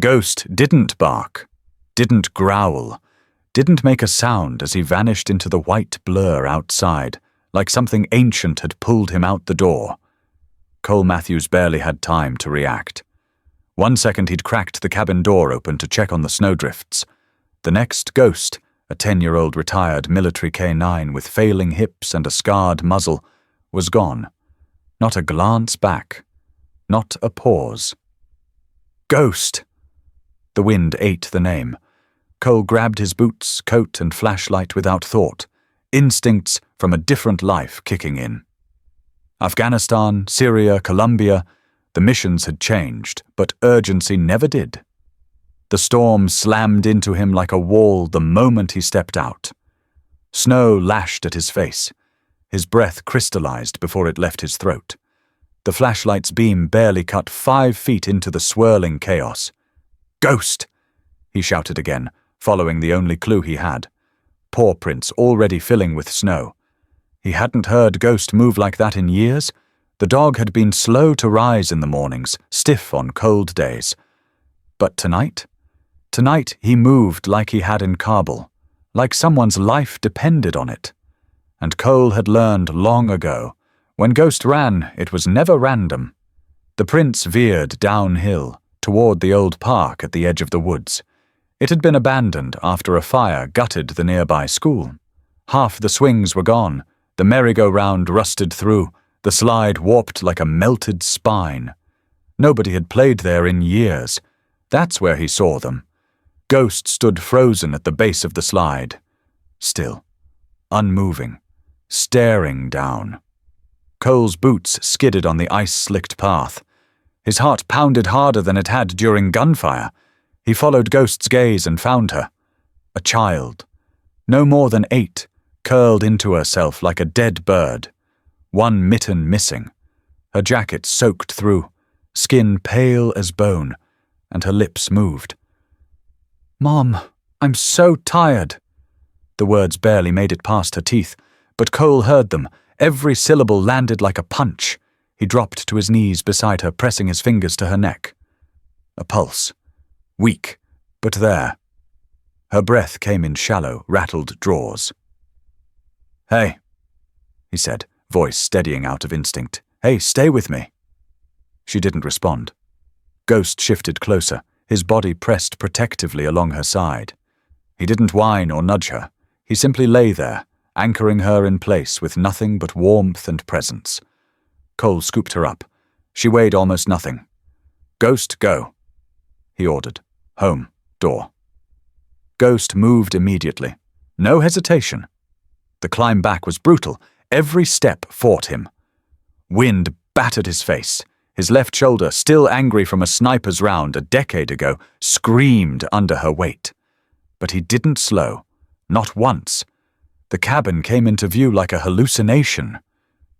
Ghost didn't bark, didn't growl, didn't make a sound as he vanished into the white blur outside, like something ancient had pulled him out the door. Cole Matthews barely had time to react. 1 second he'd cracked the cabin door open to check on the snowdrifts. The next, Ghost, a 10-year-old retired military K-9 with failing hips and a scarred muzzle, was gone. Not a glance back. Not a pause. Ghost! The wind ate the name. Cole grabbed his boots, coat, and flashlight without thought, instincts from a different life kicking in. Afghanistan, Syria, Colombia, the missions had changed, but urgency never did. The storm slammed into him like a wall the moment he stepped out. Snow lashed at his face. His breath crystallized before it left his throat. The flashlight's beam barely cut 5 feet into the swirling chaos. "Ghost!" he shouted again, following the only clue he had. Paw prints already filling with snow. He hadn't heard Ghost move like that in years. The dog had been slow to rise in the mornings, stiff on cold days. But tonight? Tonight he moved like he had in Kabul, like someone's life depended on it. And Cole had learned long ago, when Ghost ran, it was never random. The prints veered downhill, toward the old park at the edge of the woods. It had been abandoned after a fire gutted the nearby school. Half the swings were gone, the merry-go-round rusted through, the slide warped like a melted spine. Nobody had played there in years. That's where he saw them. Ghost stood frozen at the base of the slide. Still, unmoving, staring down. Cole's boots skidded on the ice-slicked path. His heart pounded harder than it had during gunfire. He followed Ghost's gaze and found her. A child. No more than 8, curled into herself like a dead bird. 1 mitten missing. Her jacket soaked through, skin pale as bone, and her lips moved. "Mom, I'm so tired." The words barely made it past her teeth, but Cole heard them. Every syllable landed like a punch. He dropped to his knees beside her, pressing his fingers to her neck. A pulse. Weak, but there. Her breath came in shallow, rattled draws. "Hey," he said, voice steadying out of instinct. "Hey, stay with me." She didn't respond. Ghost shifted closer, his body pressed protectively along her side. He didn't whine or nudge her. He simply lay there, anchoring her in place with nothing but warmth and presence. Cole scooped her up. She weighed almost nothing. "Ghost, go," he ordered. "Home, door." Ghost moved immediately. No hesitation. The climb back was brutal. Every step fought him. Wind battered his face. His left shoulder, still angry from a sniper's round a decade ago, screamed under her weight. But he didn't slow. Not once. The cabin came into view like a hallucination.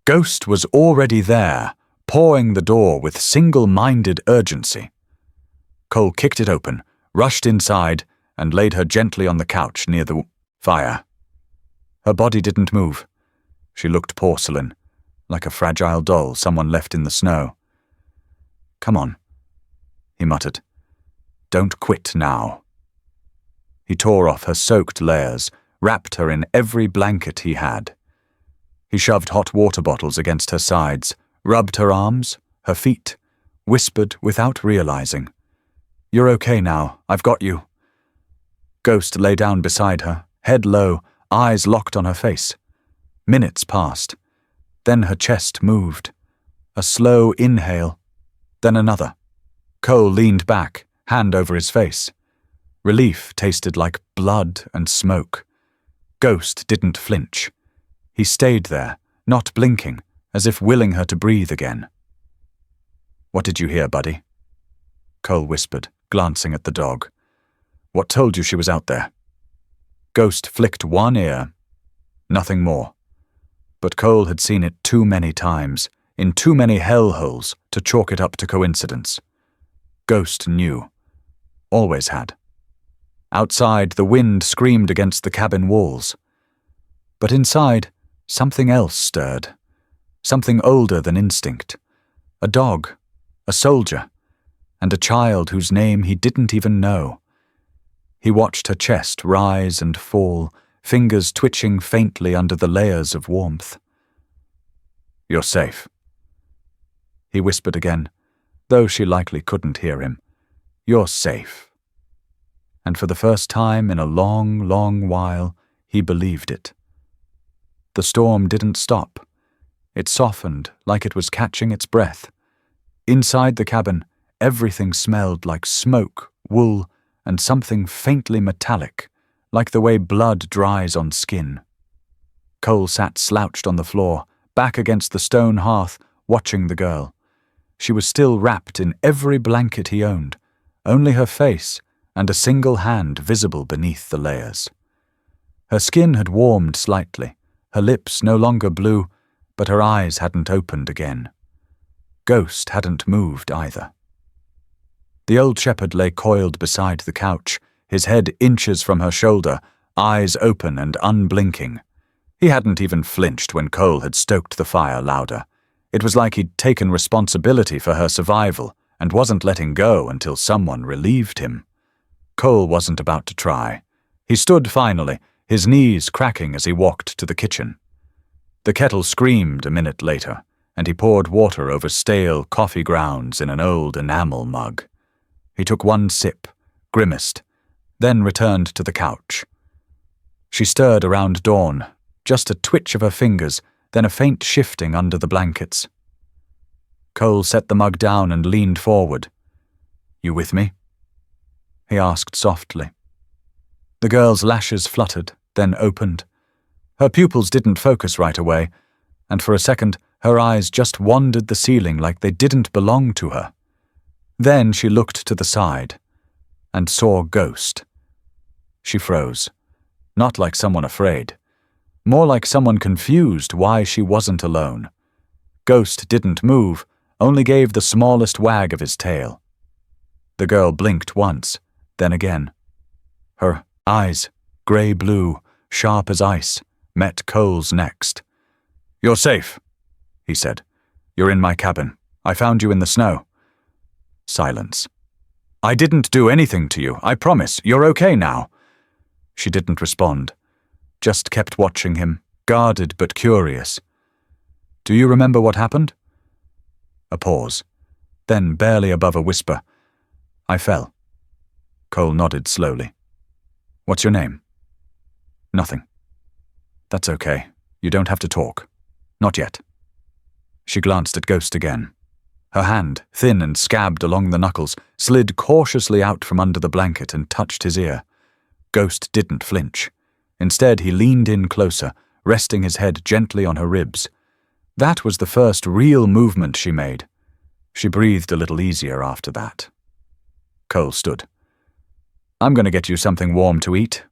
Ghost was already there, pawing the door with single-minded urgency. Cole kicked it open, rushed inside, and laid her gently on the couch near the fire. Her body didn't move. She looked porcelain, like a fragile doll someone left in the snow. "Come on," he muttered. "Don't quit now." He tore off her soaked layers, wrapped her in every blanket he had. He shoved hot water bottles against her sides, rubbed her arms, her feet, whispered without realizing. "You're okay now, I've got you." Ghost lay down beside her, head low, eyes locked on her face. Minutes passed. Then her chest moved. A slow inhale, then another. Cole leaned back, hand over his face. Relief tasted like blood and smoke. Ghost didn't flinch. He stayed there, not blinking, as if willing her to breathe again. "What did you hear, buddy?" Cole whispered, glancing at the dog. "What told you she was out there?" Ghost flicked one ear. Nothing more. But Cole had seen it too many times, in too many hellholes to chalk it up to coincidence. Ghost knew. Always had. Outside, the wind screamed against the cabin walls. But inside, something else stirred. Something older than instinct. A dog. A soldier. and a child whose name he didn't even know. He watched her chest rise and fall, fingers twitching faintly under the layers of warmth. "You're safe," he whispered again, though she likely couldn't hear him. "You're safe." And for the first time in a long, long while, he believed it. The storm didn't stop. It softened like it was catching its breath. Inside the cabin, everything smelled like smoke, wool, and something faintly metallic, like the way blood dries on skin. Cole sat slouched on the floor, back against the stone hearth, watching the girl. She was still wrapped in every blanket he owned, only her face and a single hand visible beneath the layers. Her skin had warmed slightly, her lips no longer blue, but her eyes hadn't opened again. Ghost hadn't moved either. The old shepherd lay coiled beside the couch, his head inches from her shoulder, eyes open and unblinking. He hadn't even flinched when Cole had stoked the fire louder. It was like he'd taken responsibility for her survival and wasn't letting go until someone relieved him. Cole wasn't about to try. He stood finally, his knees cracking as he walked to the kitchen. The kettle screamed a minute later, and he poured water over stale coffee grounds in an old enamel mug. He took one sip, grimaced, then returned to the couch. She stirred around dawn, just a twitch of her fingers, then a faint shifting under the blankets. Cole set the mug down and leaned forward. "You with me?" he asked softly. The girl's lashes fluttered, then opened. Her pupils didn't focus right away, and for a second her eyes just wandered the ceiling like they didn't belong to her. Then she looked to the side and saw Ghost. She froze, not like someone afraid, more like someone confused why she wasn't alone. Ghost didn't move, only gave the smallest wag of his tail. The girl blinked once, then again. Her eyes, grey-blue, sharp as ice, met Cole's next. "You're safe," he said. "You're in my cabin. I found you in the snow." Silence. "I didn't do anything to you, I promise. You're okay now." She didn't respond, just kept watching him, guarded but curious. "Do you remember what happened?" A pause, then barely above a whisper. "I fell." Cole nodded slowly. "What's your name?" "Nothing." "That's okay. You don't have to talk. Not yet." She glanced at Ghost again. Her hand, thin and scabbed along the knuckles, slid cautiously out from under the blanket and touched his ear. Ghost didn't flinch. Instead, he leaned in closer, resting his head gently on her ribs. That was the first real movement she made. She breathed a little easier after that. Cole stood. "I'm going to get you something warm to eat."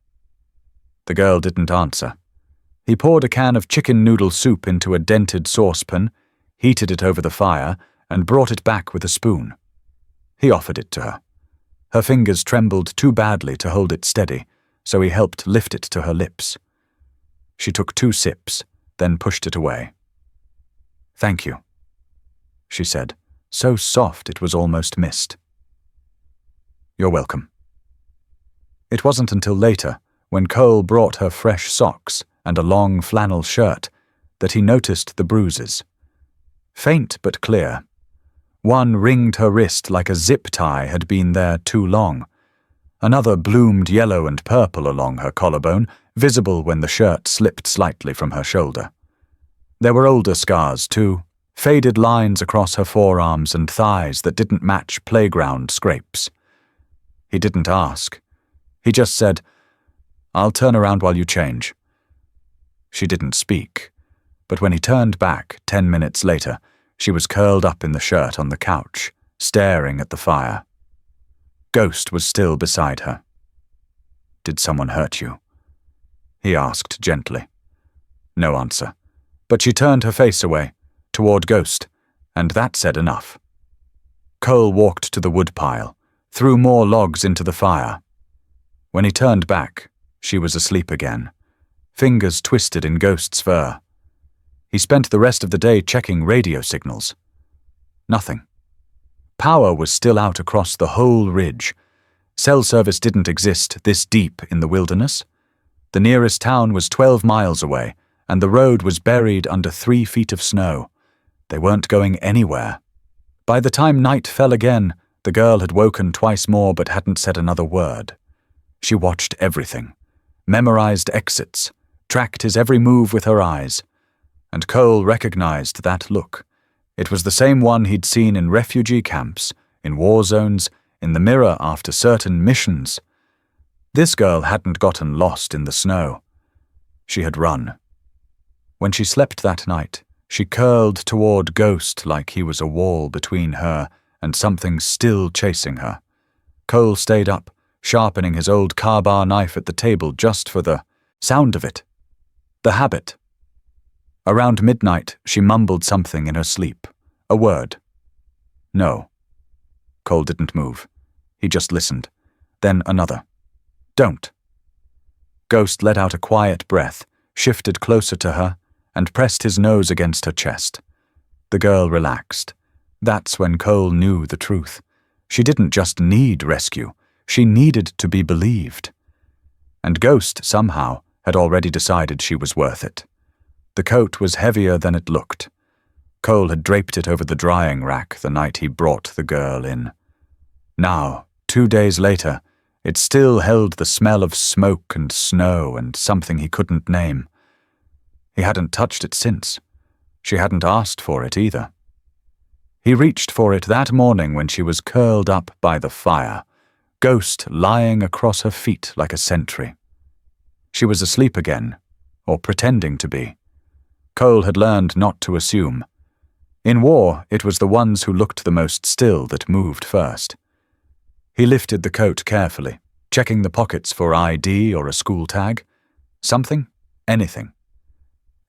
The girl didn't answer. He poured a can of chicken noodle soup into a dented saucepan, heated it over the fire, and brought it back with a spoon. He offered it to her. Her fingers trembled too badly to hold it steady, so he helped lift it to her lips. She took 2 sips, then pushed it away. "Thank you," she said, so soft it was almost mist. "You're welcome." It wasn't until later, when Cole brought her fresh socks and a long flannel shirt, that he noticed the bruises. Faint but clear. One ringed her wrist like a zip tie had been there too long. Another bloomed yellow and purple along her collarbone, visible when the shirt slipped slightly from her shoulder. There were older scars, too, faded lines across her forearms and thighs that didn't match playground scrapes. He didn't ask. He just said, "I'll turn around while you change." She didn't speak, but when he turned back 10 minutes later, she was curled up in the shirt on the couch, staring at the fire. Ghost was still beside her. "Did someone hurt you?" he asked gently. No answer, but she turned her face away, toward Ghost, and that said enough. Cole walked to the woodpile, threw more logs into the fire. When he turned back, she was asleep again, fingers twisted in Ghost's fur. He spent the rest of the day checking radio signals. Nothing. Power was still out across the whole ridge. Cell service didn't exist this deep in the wilderness. The nearest town was 12 miles away, and the road was buried under 3 feet of snow. They weren't going anywhere. By the time night fell again, the girl had woken twice more but hadn't said another word. She watched everything, memorized exits, tracked his every move with her eyes. And Cole recognized that look. It was the same one he'd seen in refugee camps, in war zones, in the mirror after certain missions. This girl hadn't gotten lost in the snow. She had run. When she slept that night, she curled toward Ghost like he was a wall between her and something still chasing her. Cole stayed up, sharpening his old car-bar knife at the table just for the sound of it. The habit. Around midnight, she mumbled something in her sleep. A word. No. Cole didn't move. He just listened. Then another. Don't. Ghost let out a quiet breath, shifted closer to her, and pressed his nose against her chest. The girl relaxed. That's when Cole knew the truth. She didn't just need rescue. She needed to be believed. And Ghost, somehow, had already decided she was worth it. The coat was heavier than it looked. Cole had draped it over the drying rack the night he brought the girl in. Now, 2 days later, it still held the smell of smoke and snow and something he couldn't name. He hadn't touched it since. She hadn't asked for it either. He reached for it that morning when she was curled up by the fire, Ghost lying across her feet like a sentry. She was asleep again, or pretending to be. Cole had learned not to assume. In war, it was the ones who looked the most still that moved first. He lifted the coat carefully, checking the pockets for ID or a school tag. Something? Anything.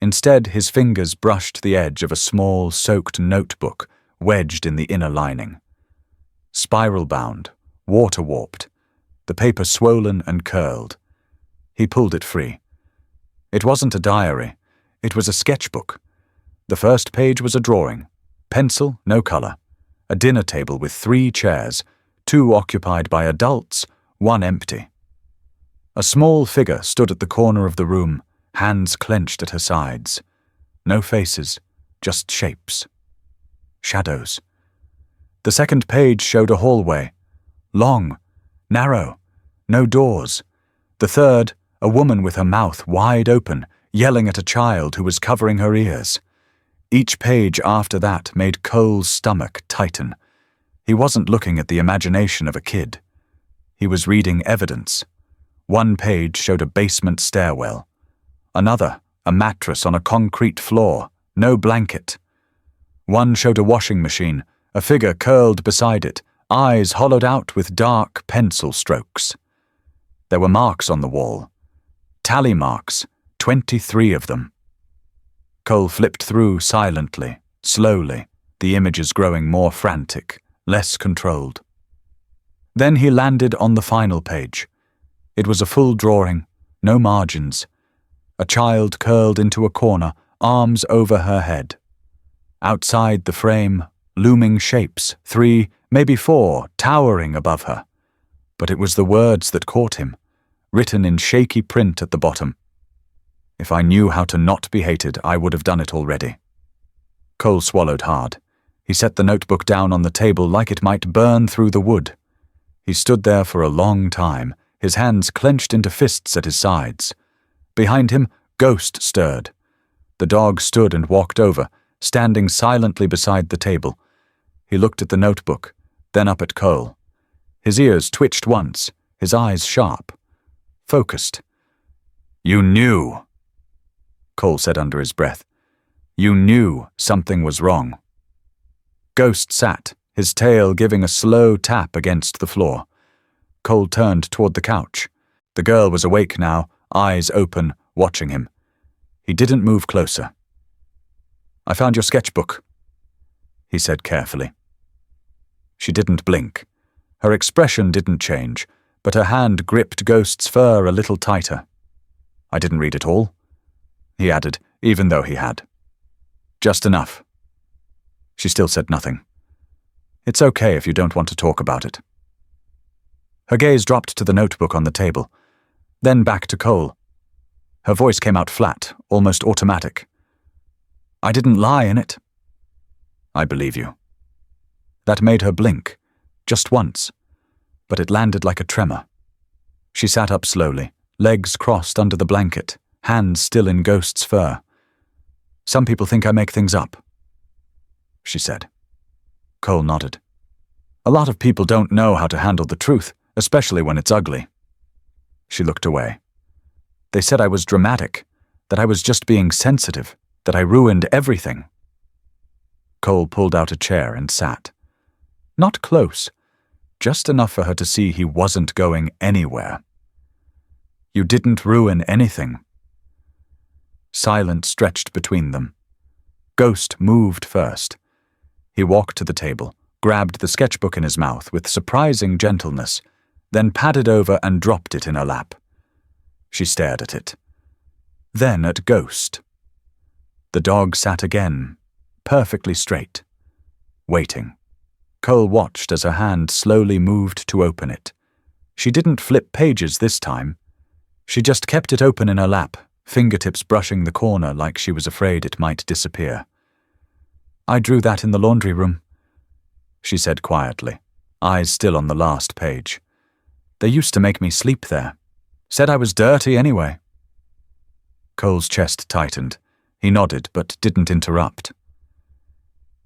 Instead, his fingers brushed the edge of a small, soaked notebook wedged in the inner lining. Spiral-bound, water-warped, the paper swollen and curled. He pulled it free. It wasn't a diary. It was a sketchbook. The first page was a drawing. Pencil, no color. A dinner table with 3 chairs, 2 occupied by adults, 1 empty. A small figure stood at the corner of the room, hands clenched at her sides. No faces, just shapes. Shadows. The second page showed a hallway. Long, narrow, no doors. The third, a woman with her mouth wide open, yelling at a child who was covering her ears. Each page after that made Cole's stomach tighten. He wasn't looking at the imagination of a kid. He was reading evidence. 1 page showed a basement stairwell. Another, a mattress on a concrete floor, no blanket. 1 showed a washing machine, a figure curled beside it, eyes hollowed out with dark pencil strokes. There were marks on the wall. Tally marks, 23 of them. Cole flipped through silently, slowly, the images growing more frantic, less controlled. Then he landed on the final page. It was a full drawing, no margins. A child curled into a corner, arms over her head. Outside the frame, looming shapes, 3, maybe 4, towering above her. But it was the words that caught him, written in shaky print at the bottom. If I knew how to not be hated, I would have done it already. Cole swallowed hard. He set the notebook down on the table like it might burn through the wood. He stood there for a long time, his hands clenched into fists at his sides. Behind him, Ghost stirred. The dog stood and walked over, standing silently beside the table. He looked at the notebook, then up at Cole. His ears twitched once, his eyes sharp. Focused. "You knew," Cole said under his breath. "You knew something was wrong." Ghost sat, his tail giving a slow tap against the floor. Cole turned toward the couch. The girl was awake now, eyes open, watching him. He didn't move closer. "I found your sketchbook," he said carefully. She didn't blink. Her expression didn't change, but her hand gripped Ghost's fur a little tighter. "I didn't read it all," he added, even though he had. "Just enough." She still said nothing. It's okay if you don't want to talk about it. Her gaze dropped to the notebook on the table, then back to Cole. Her voice came out flat, almost automatic. I didn't lie in it. I believe you. That made her blink, just once, but it landed like a tremor. She sat up slowly, legs crossed under the blanket, hands still in Ghost's fur. Some people think I make things up, she said. Cole nodded. A lot of people don't know how to handle the truth, especially when it's ugly. She looked away. They said I was dramatic, that I was just being sensitive, that I ruined everything. Cole pulled out a chair and sat. Not close, just enough for her to see he wasn't going anywhere. You didn't ruin anything. Silence stretched between them. Ghost moved first. He walked to the table, grabbed the sketchbook in his mouth with surprising gentleness, then padded over and dropped it in her lap. She stared at it. Then at Ghost. The dog sat again, perfectly straight, waiting. Cole watched as her hand slowly moved to open it. She didn't flip pages this time. She just kept it open in her lap, fingertips brushing the corner like she was afraid it might disappear. I drew that in the laundry room, she said quietly, eyes still on the last page. They used to make me sleep there. Said I was dirty anyway. Cole's chest tightened. He nodded but didn't interrupt.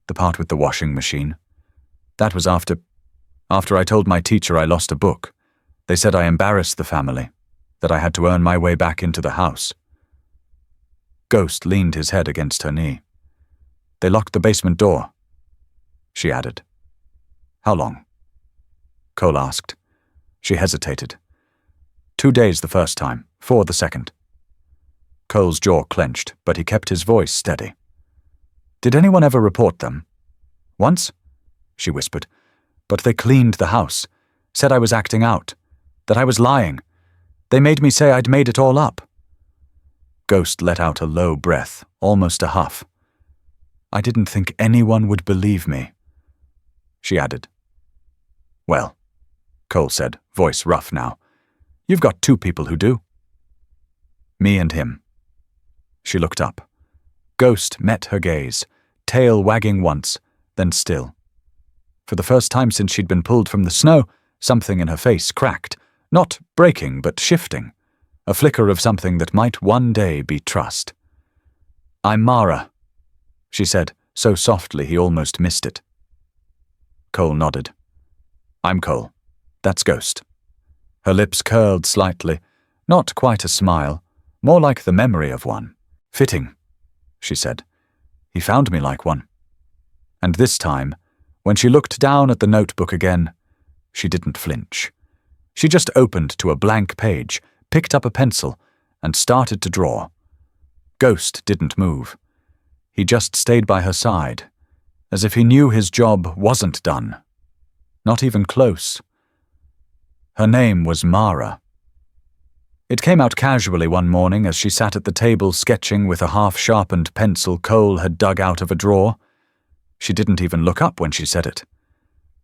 The part with the washing machine. That was after I told my teacher I lost a book. They said I embarrassed the family, that I had to earn my way back into the house. Ghost leaned his head against her knee. They locked the basement door, she added. How long? Cole asked. She hesitated. 2 days the first time, 4 the second. Cole's jaw clenched, but he kept his voice steady. Did anyone ever report them? Once, she whispered, but they cleaned the house, said I was acting out, that I was lying. They made me say I'd made it all up. Ghost let out a low breath, almost a huff. I didn't think anyone would believe me, she added. Well, Cole said, voice rough now, you've got 2 people who do. Me and him. She looked up. Ghost met her gaze, tail wagging once, then still. For the first time since she'd been pulled from the snow, something in her face cracked, not breaking but shifting, a flicker of something that might one day be trust. I'm Mara, she said, so softly he almost missed it. Cole nodded. I'm Cole. That's Ghost. Her lips curled slightly, not quite a smile, more like the memory of one. Fitting, she said. He found me like one. And this time, when she looked down at the notebook again, she didn't flinch. She just opened to a blank page, picked up a pencil, and started to draw. Ghost didn't move. He just stayed by her side, as if he knew his job wasn't done. Not even close. Her name was Mara. It came out casually one morning as she sat at the table sketching with a half-sharpened pencil Cole had dug out of a drawer. She didn't even look up when she said it.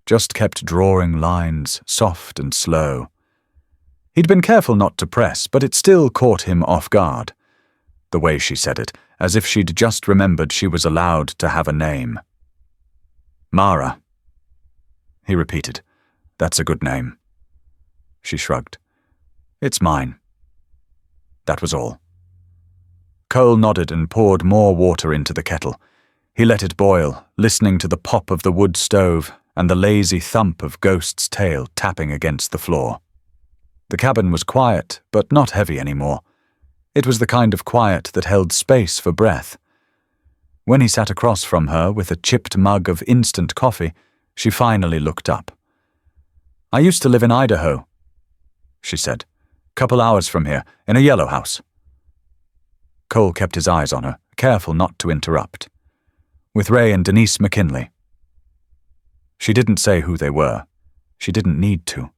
Just kept drawing lines, soft and slow. He'd been careful not to press, but it still caught him off guard. The way she said it, as if she'd just remembered she was allowed to have a name. Mara, he repeated. That's a good name. She shrugged. It's mine. That was all. Cole nodded and poured more water into the kettle. He let it boil, listening to the pop of the wood stove and the lazy thump of Ghost's tail tapping against the floor. The cabin was quiet, but not heavy anymore. It was the kind of quiet that held space for breath. When he sat across from her with a chipped mug of instant coffee, she finally looked up. I used to live in Idaho, she said. Couple hours from here, in a yellow house. Cole kept his eyes on her, careful not to interrupt. With Ray and Denise McKinley. She didn't say who they were. She didn't need to.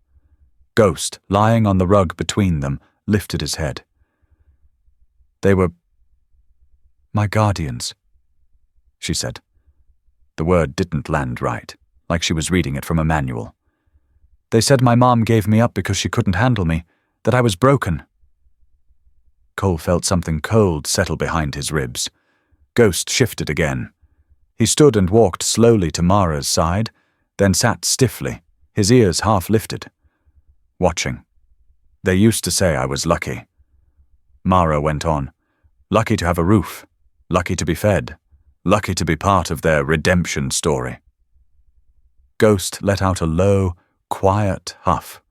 Ghost, lying on the rug between them, lifted his head. They were my guardians, she said. The word didn't land right. like she was reading it from a manual. They said my mom gave me up because she couldn't handle me, that I was broken. Cole felt something cold settle behind his ribs. Ghost shifted again. He stood and walked slowly to Mara's side, then sat stiffly, his ears half lifted, watching. They used to say I was lucky. Mara went on. Lucky to have a roof, lucky to be fed, lucky to be part of their redemption story. Ghost let out a low, quiet huff.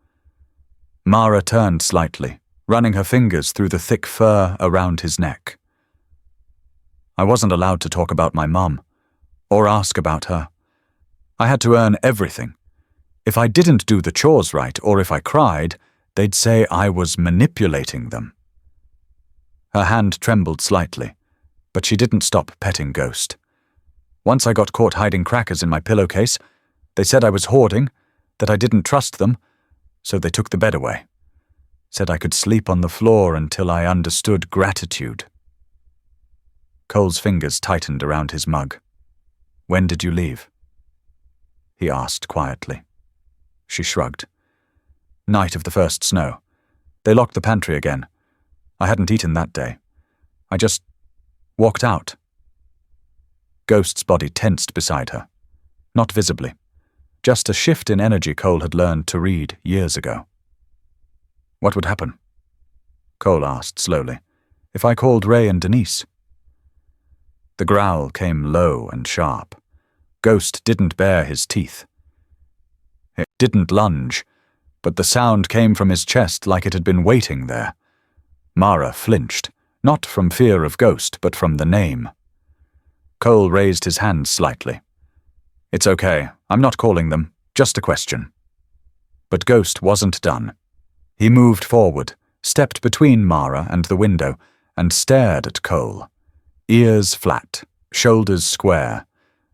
Mara turned slightly, running her fingers through the thick fur around his neck. I wasn't allowed to talk about my mum, or ask about her. I had to earn everything. If I didn't do the chores right, or if I cried, they'd say I was manipulating them. Her hand trembled slightly, but she didn't stop petting Ghost. Once I got caught hiding crackers in my pillowcase, they said I was hoarding, that I didn't trust them, so they took the bed away. Said I could sleep on the floor until I understood gratitude. Cole's fingers tightened around his mug. When did you leave? He asked quietly. She shrugged. Night of the first snow. They locked the pantry again. I hadn't eaten that day. I just walked out. Ghost's body tensed beside her. Not visibly. Just a shift in energy Cole had learned to read years ago. What would happen? Cole asked slowly. If I called Ray and Denise? The growl came low and sharp. Ghost didn't bare his teeth. It didn't lunge, but the sound came from his chest like it had been waiting there. Mara flinched, not from fear of Ghost, but from the name. Cole raised his hand slightly. It's okay, I'm not calling them, just a question. But Ghost wasn't done. He moved forward, stepped between Mara and the window, and stared at Cole. Ears flat, shoulders square,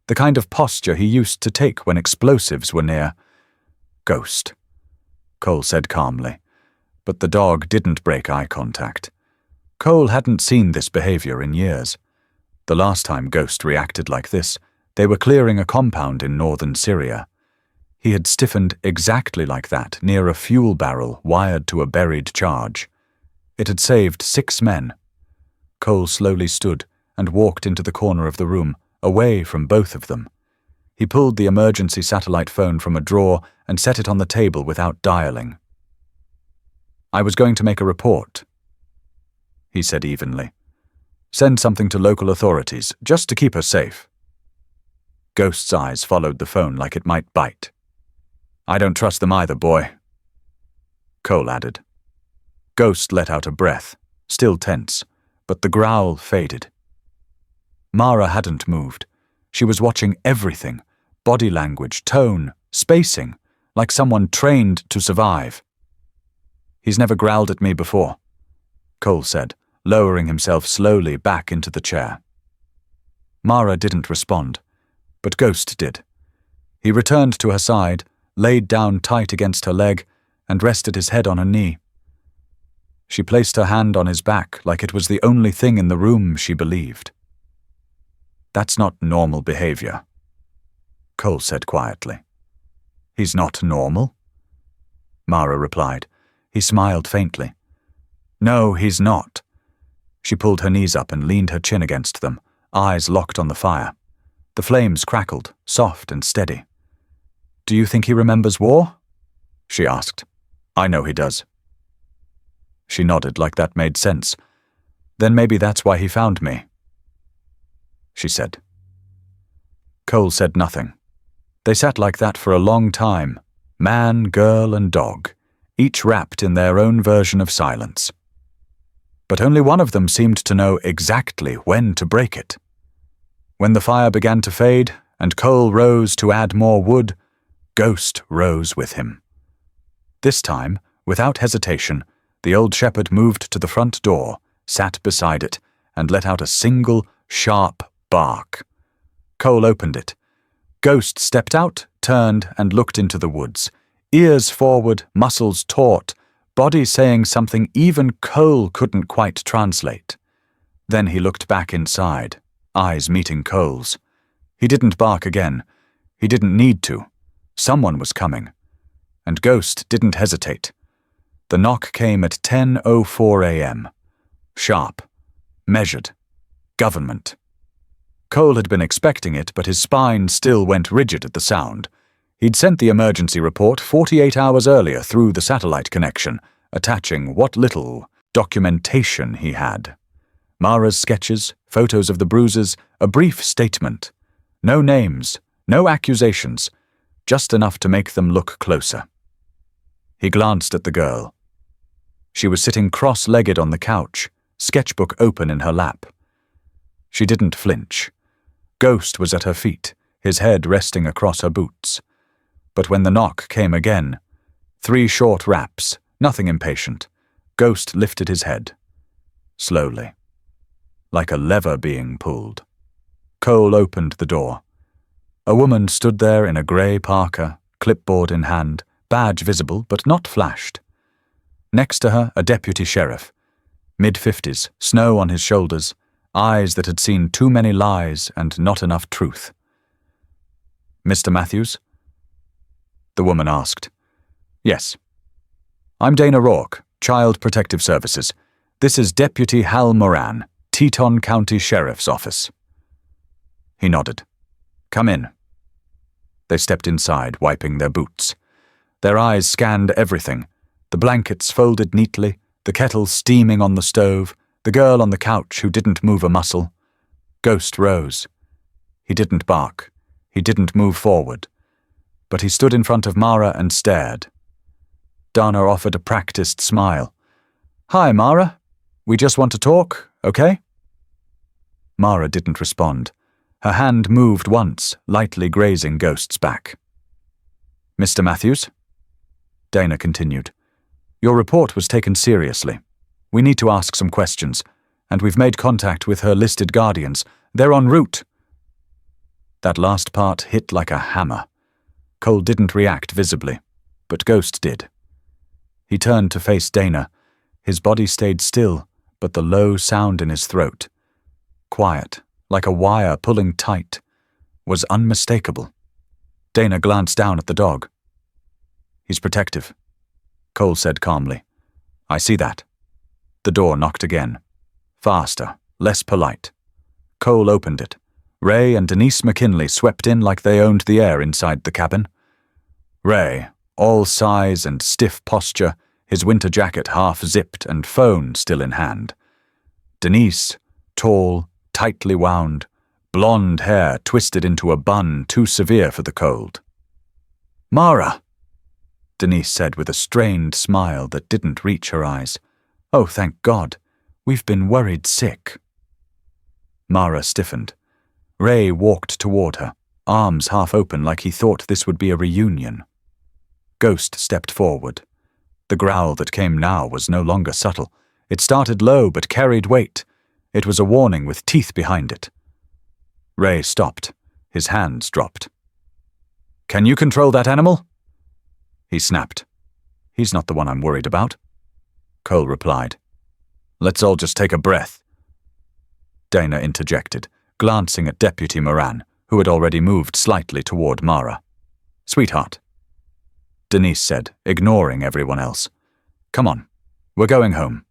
the kind of posture he used to take when explosives were near. Ghost, Cole said calmly, but the dog didn't break eye contact. Cole hadn't seen this behavior in years. The last time Ghost reacted like this, they were clearing a compound in northern Syria. He had stiffened exactly like that near a fuel barrel wired to a buried charge. It had saved 6 men. Cole slowly stood and walked into the corner of the room, away from both of them. He pulled the emergency satellite phone from a drawer and set it on the table without dialing. I was going to make a report, he said evenly. Send something to local authorities, just to keep her safe. Ghost's eyes followed the phone like it might bite. I don't trust them either, boy, Cole added. Ghost let out a breath, still tense, but the growl faded. Mara hadn't moved. She was watching everything, body language, tone, spacing, like someone trained to survive. He's never growled at me before, Cole said, lowering himself slowly back into the chair. Mara didn't respond, but Ghost did. He returned to her side, laid down tight against her leg, and rested his head on her knee. She placed her hand on his back like it was the only thing in the room she believed. That's not normal behavior, Cole said quietly. He's not normal? Mara replied. He smiled faintly. No, he's not. She pulled her knees up and leaned her chin against them, eyes locked on the fire. The flames crackled, soft and steady. Do you think he remembers war? She asked. I know he does. She nodded like that made sense. Then maybe that's why he found me, she said. Cole said nothing. They sat like that for a long time, man, girl, and dog, each wrapped in their own version of silence. But only one of them seemed to know exactly when to break it. When the fire began to fade and Cole rose to add more wood, Ghost rose with him. This time, without hesitation, the old shepherd moved to the front door, sat beside it, and let out a single, sharp bark. Cole opened it. Ghost stepped out, turned, and looked into the woods, ears forward, muscles taut, body saying something even Cole couldn't quite translate. Then he looked back inside, eyes meeting Cole's. He didn't bark again. He didn't need to. Someone was coming. And Ghost didn't hesitate. The knock came at 10:04 a.m. Sharp. Measured. Government. Cole had been expecting it, but his spine still went rigid at the sound. He'd sent the emergency report 48 hours earlier through the satellite connection, attaching what little documentation he had. Mara's sketches, photos of the bruises, a brief statement. No names, no accusations, just enough to make them look closer. He glanced at the girl. She was sitting cross-legged on the couch, sketchbook open in her lap. She didn't flinch. Ghost was at her feet, his head resting across her boots. But when the knock came again, 3 short raps, nothing impatient, Ghost lifted his head. Slowly. Like a lever being pulled. Cole opened the door. A woman stood there in a grey parka, clipboard in hand, badge visible but not flashed. Next to her, a deputy sheriff. Mid-50s, snow on his shoulders, eyes that had seen too many lies and not enough truth. "Mr. Matthews?" The woman asked. "Yes." "I'm Dana Rourke, Child Protective Services. This is Deputy Hal Moran, Teton County Sheriff's Office." He nodded. "Come in." They stepped inside, wiping their boots. Their eyes scanned everything, the blankets folded neatly, the kettle steaming on the stove, the girl on the couch who didn't move a muscle. Ghost rose. He didn't bark. He didn't move forward. But he stood in front of Mara and stared. Dana offered a practiced smile. "Hi, Mara. We just want to talk, okay?" Mara didn't respond. Her hand moved once, lightly grazing Ghost's back. "Mr. Matthews?" Dana continued. "Your report was taken seriously. We need to ask some questions, and we've made contact with her listed guardians. They're en route." That last part hit like a hammer. Cole didn't react visibly, but Ghost did. He turned to face Dana. His body stayed still, but the low sound in his throat, quiet, like a wire pulling tight, was unmistakable. Dana glanced down at the dog. "He's protective," Cole said calmly. "I see that." The door knocked again. Faster, less polite. Cole opened it. Ray and Denise McKinley swept in like they owned the air inside the cabin. Ray, all size and stiff posture, his winter jacket half zipped and phone still in hand. Denise, tall, tightly wound, blonde hair twisted into a bun too severe for the cold. "Mara," Denise said with a strained smile that didn't reach her eyes. "Oh, thank God. We've been worried sick." Mara stiffened. Ray walked toward her, arms half open like he thought this would be a reunion. Ghost stepped forward. The growl that came now was no longer subtle. It started low but carried weight. It was a warning with teeth behind it. Ray stopped. His hands dropped. "Can you control that animal?" He snapped. "He's not the one I'm worried about." Cole replied. "Let's all just take a breath." Dana interjected, glancing at Deputy Moran, who had already moved slightly toward Mara. "Sweetheart," Denise said, ignoring everyone else. "Come on, we're going home."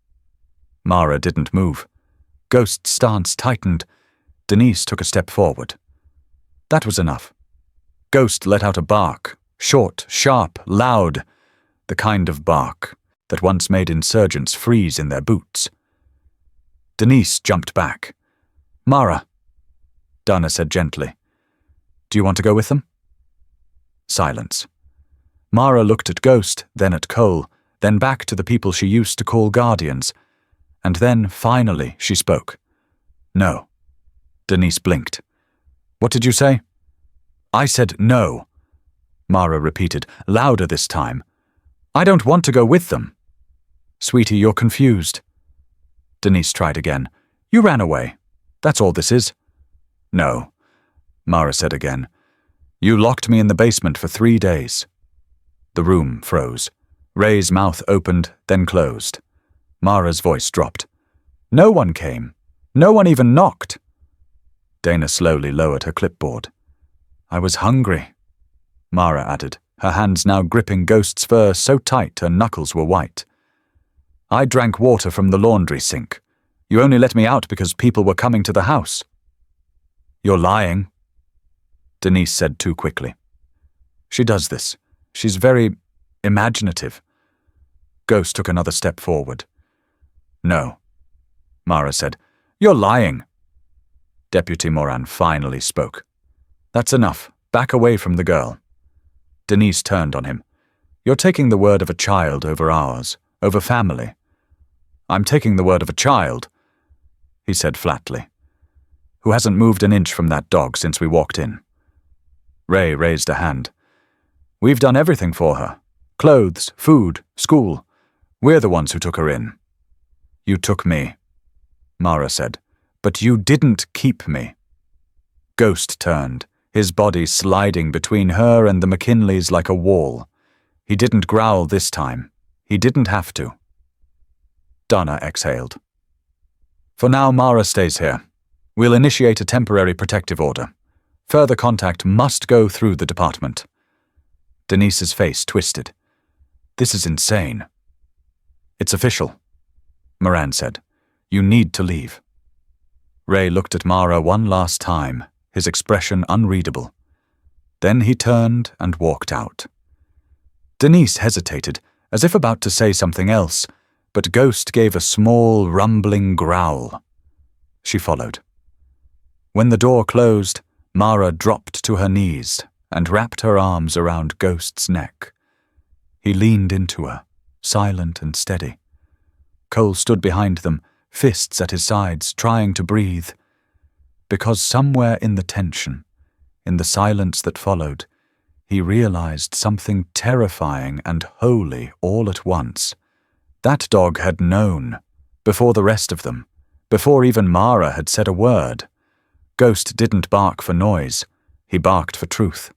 Mara didn't move. Ghost's stance tightened. Denise took a step forward. That was enough. Ghost let out a bark, short, sharp, loud, the kind of bark that once made insurgents freeze in their boots. Denise jumped back. "Mara," Dana said gently. "Do you want to go with them?" Silence. Mara looked at Ghost, then at Cole, then back to the people she used to call guardians. And then, finally, she spoke. "No." Denise blinked. "What did you say?" "I said no," Mara repeated, louder this time. "I don't want to go with them." "Sweetie, you're confused." Denise tried again. "You ran away. That's all this is." "No," Mara said again. "You locked me in the basement for 3 days." The room froze. Ray's mouth opened, then closed. Mara's voice dropped. "No one came. No one even knocked." Dana slowly lowered her clipboard. "I was hungry." Mara added, her hands now gripping Ghost's fur so tight her knuckles were white. I drank water from the laundry sink. You only let me out because people were coming to the house. You're lying, Denise said too quickly. She does this. She's very imaginative. Ghost took another step forward. No, Mara said. You're lying. Deputy Moran finally spoke. That's enough. Back away from the girl. Denise turned on him. You're taking the word of a child over ours, over family. I'm taking the word of a child, he said flatly, who hasn't moved an inch from that dog since we walked in. Ray raised a hand. We've done everything for her. Clothes, food, school. We're the ones who took her in. You took me, Mara said, but you didn't keep me. Ghost turned, his body sliding between her and the McKinleys like a wall. He didn't growl this time. He didn't have to. Donna exhaled. For now, Mara stays here. We'll initiate a temporary protective order. Further contact must go through the department. Denise's face twisted. This is insane. It's official, Moran said. You need to leave. Ray looked at Mara one last time, his expression unreadable. Then he turned and walked out. Denise hesitated, as if about to say something else, but Ghost gave a small, rumbling growl. She followed. When the door closed, Mara dropped to her knees and wrapped her arms around Ghost's neck. He leaned into her, silent and steady. Cole stood behind them, fists at his sides, trying to breathe. Because somewhere in the tension, in the silence that followed, he realized something terrifying and holy all at once. That dog had known, before the rest of them, before even Mara had said a word. Ghost didn't bark for noise. He barked for truth.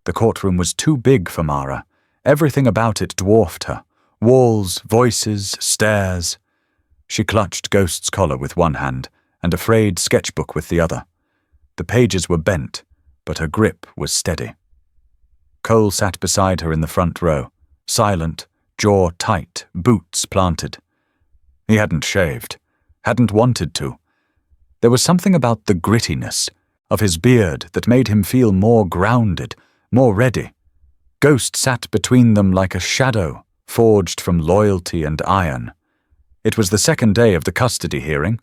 The courtroom was too big for Mara. Everything about it dwarfed her. Walls, voices, stairs. She clutched Ghost's collar with one hand and a frayed sketchbook with the other. The pages were bent, but her grip was steady. Cole sat beside her in the front row, silent, jaw tight, boots planted. He hadn't shaved, hadn't wanted to. There was something about the grittiness of his beard that made him feel more grounded, more ready. Ghost sat between them like a shadow, forged from loyalty and iron. It was the second day of the custody hearing.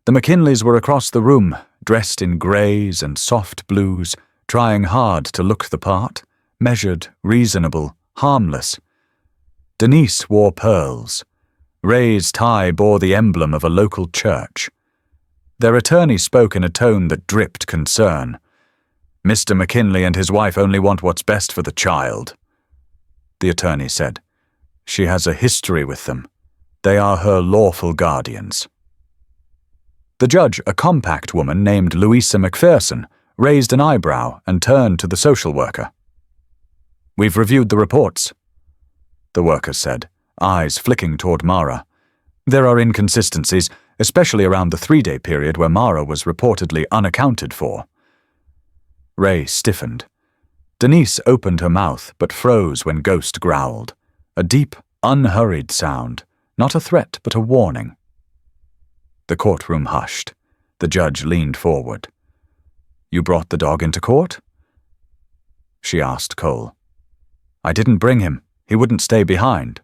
The McKinleys were across the room, dressed in greys and soft blues, trying hard to look the part, measured, reasonable, harmless. Denise wore pearls. Ray's tie bore the emblem of a local church. Their attorney spoke in a tone that dripped concern. Mr. McKinley and his wife only want what's best for the child, the attorney said. She has a history with them. They are her lawful guardians. The judge, a compact woman named Louisa McPherson, raised an eyebrow and turned to the social worker. We've reviewed the reports, the worker said, eyes flicking toward Mara. There are inconsistencies, especially around the 3-day period where Mara was reportedly unaccounted for. Ray stiffened. Denise opened her mouth but froze when Ghost growled. A deep, unhurried sound, not a threat but a warning. The courtroom hushed. The judge leaned forward. You brought the dog into court? She asked Cole. I didn't bring him. He wouldn't stay behind.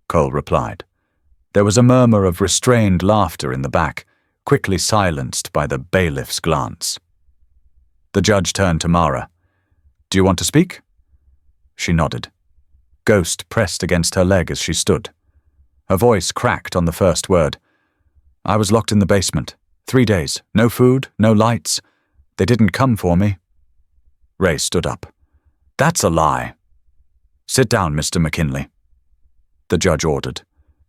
Cole replied. There was a murmur of restrained laughter in the back, quickly silenced by the bailiff's glance. The judge turned to Mara. Do you want to speak? She nodded. Ghost pressed against her leg as she stood. Her voice cracked on the first word. I was locked in the basement. 3 days. No food, no lights. They didn't come for me. Ray stood up. That's a lie. Sit down, Mr. McKinley. The judge ordered.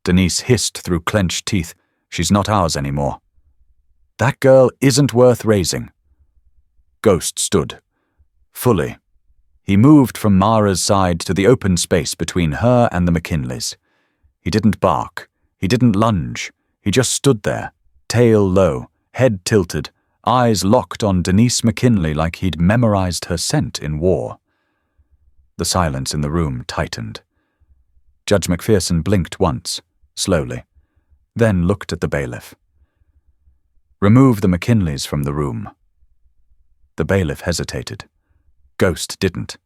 Denise hissed through clenched teeth. She's not ours anymore. That girl isn't worth raising. Ghost stood. Fully. He moved from Mara's side to the open space between her and the McKinleys. He didn't bark. He didn't lunge. He just stood there, tail low, head tilted, eyes locked on Denise McKinley like he'd memorized her scent in war. The silence in the room tightened. Judge McPherson blinked once, slowly, then looked at the bailiff. "Remove the McKinleys from the room." The bailiff hesitated. Ghost didn't.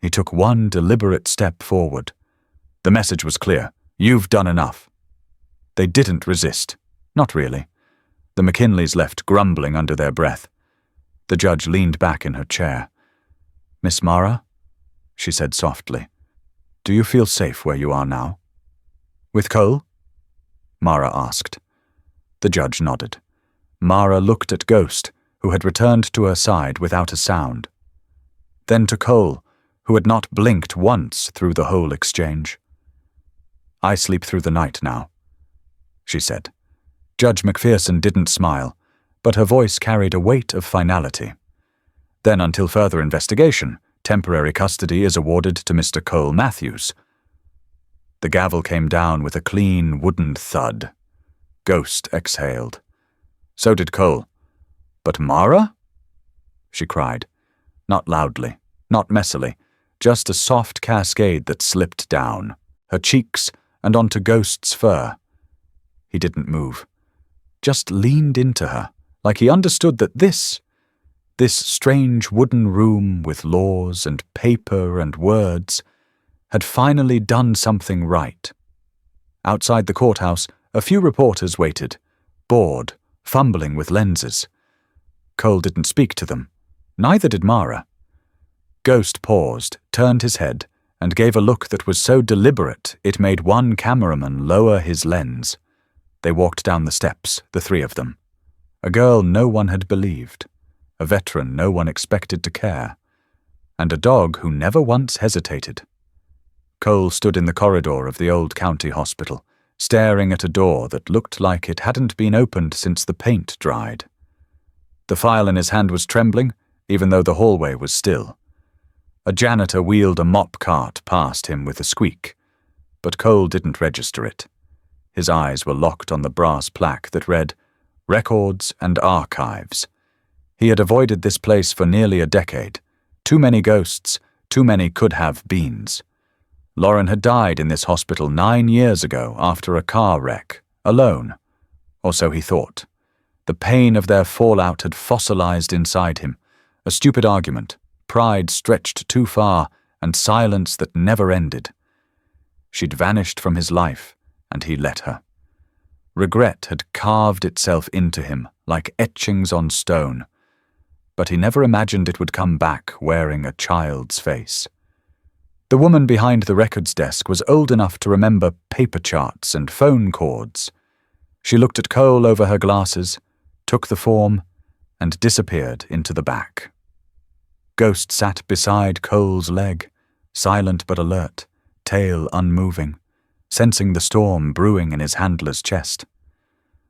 He took one deliberate step forward. The message was clear. You've done enough. They didn't resist. Not really. The McKinleys left grumbling under their breath. The judge leaned back in her chair. "Miss Mara," she said softly, "do you feel safe where you are now?" "With Cole?" Mara asked. The judge nodded. Mara looked at Ghost, who had returned to her side without a sound. Then to Cole, who had not blinked once through the whole exchange. "I sleep through the night now," she said. Judge McPherson didn't smile, but her voice carried a weight of finality. "Then, until further investigation, temporary custody is awarded to Mr. Cole Matthews." The gavel came down with a clean wooden thud. Ghost exhaled. So did Cole. "But Mara?" she cried. Not loudly, not messily, just a soft cascade that slipped down, her cheeks and onto Ghost's fur. He didn't move, just leaned into her, like he understood that this strange wooden room with laws and paper and words, had finally done something right. Outside the courthouse, a few reporters waited, bored, fumbling with lenses. Cole didn't speak to them. Neither did Mara. Ghost paused, turned his head, and gave a look that was so deliberate it made one cameraman lower his lens. They walked down the steps, the three of them. A girl no one had believed, a veteran no one expected to care, and a dog who never once hesitated. Cole stood in the corridor of the old county hospital, staring at a door that looked like it hadn't been opened since the paint dried. The file in his hand was trembling, even though the hallway was still. A janitor wheeled a mop cart past him with a squeak, but Cole didn't register it. His eyes were locked on the brass plaque that read, "Records and Archives." He had avoided this place for nearly a decade. Too many ghosts, too many could-have-beens. Lauren had died in this hospital 9 years ago after a car wreck, alone. Or so he thought. The pain of their fallout had fossilized inside him. A stupid argument, pride stretched too far, and silence that never ended. She'd vanished from his life, and he let her. Regret had carved itself into him like etchings on stone, but he never imagined it would come back wearing a child's face. The woman behind the records desk was old enough to remember paper charts and phone cords. She looked at Cole over her glasses, took the form, and disappeared into the back. Ghost sat beside Cole's leg, silent but alert, tail unmoving, sensing the storm brewing in his handler's chest.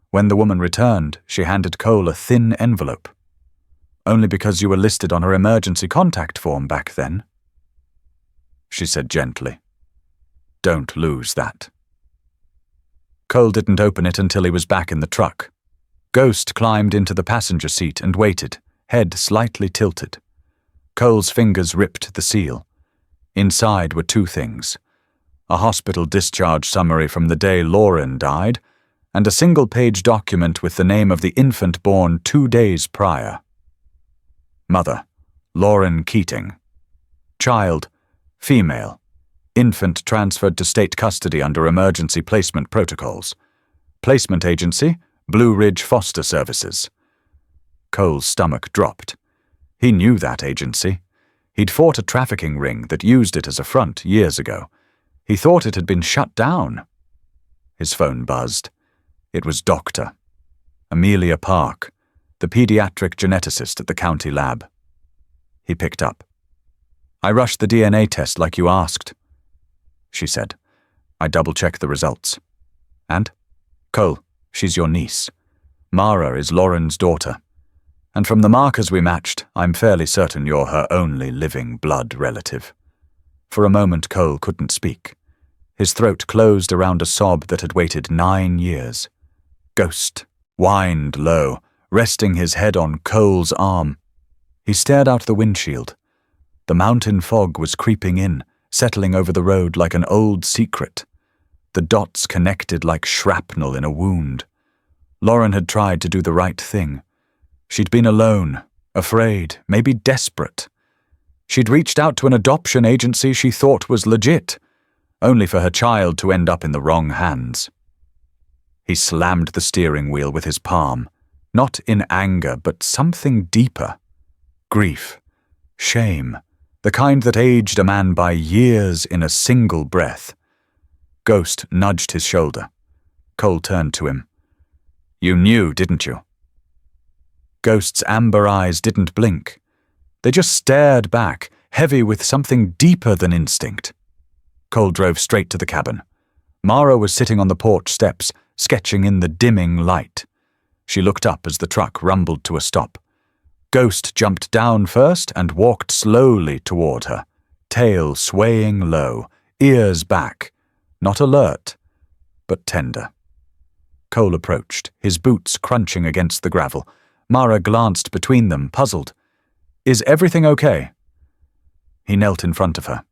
When the woman returned, she handed Cole a thin envelope. "Only because you were listed on her emergency contact form back then," she said gently. "Don't lose that." Cole didn't open it until he was back in the truck. Ghost climbed into the passenger seat and waited, head slightly tilted. Cole's fingers ripped the seal. Inside were two things: a hospital discharge summary from the day Lauren died, and a single-page document with the name of the infant born 2 days prior. Mother, Lauren Keating. Child, female. Infant transferred to state custody under emergency placement protocols. Placement agency, Blue Ridge Foster Services. Cole's stomach dropped. He knew that agency. He'd fought a trafficking ring that used it as a front years ago. He thought it had been shut down. His phone buzzed. It was Dr. Amelia Park, the pediatric geneticist at the county lab. He picked up. "I rushed the DNA test like you asked," she said. "I double-checked the results. And? Cole, she's your niece. Mara is Lauren's daughter. And from the markers we matched, I'm fairly certain you're her only living blood relative." For a moment, Cole couldn't speak. His throat closed around a sob that had waited 9 years. Ghost whined low, resting his head on Cole's arm. He stared out the windshield. The mountain fog was creeping in, settling over the road like an old secret. The dots connected like shrapnel in a wound. Lauren had tried to do the right thing. She'd been alone, afraid, maybe desperate. She'd reached out to an adoption agency she thought was legit, only for her child to end up in the wrong hands. He slammed the steering wheel with his palm, not in anger, but something deeper. Grief, shame, the kind that aged a man by years in a single breath. Ghost nudged his shoulder. Cole turned to him. "You knew, didn't you?" Ghost's amber eyes didn't blink. They just stared back, heavy with something deeper than instinct. Cole drove straight to the cabin. Mara was sitting on the porch steps, sketching in the dimming light. She looked up as the truck rumbled to a stop. Ghost jumped down first and walked slowly toward her, tail swaying low, ears back, not alert, but tender. Cole approached, his boots crunching against the gravel. Mara glanced between them, puzzled. "Is everything okay?" He knelt in front of her.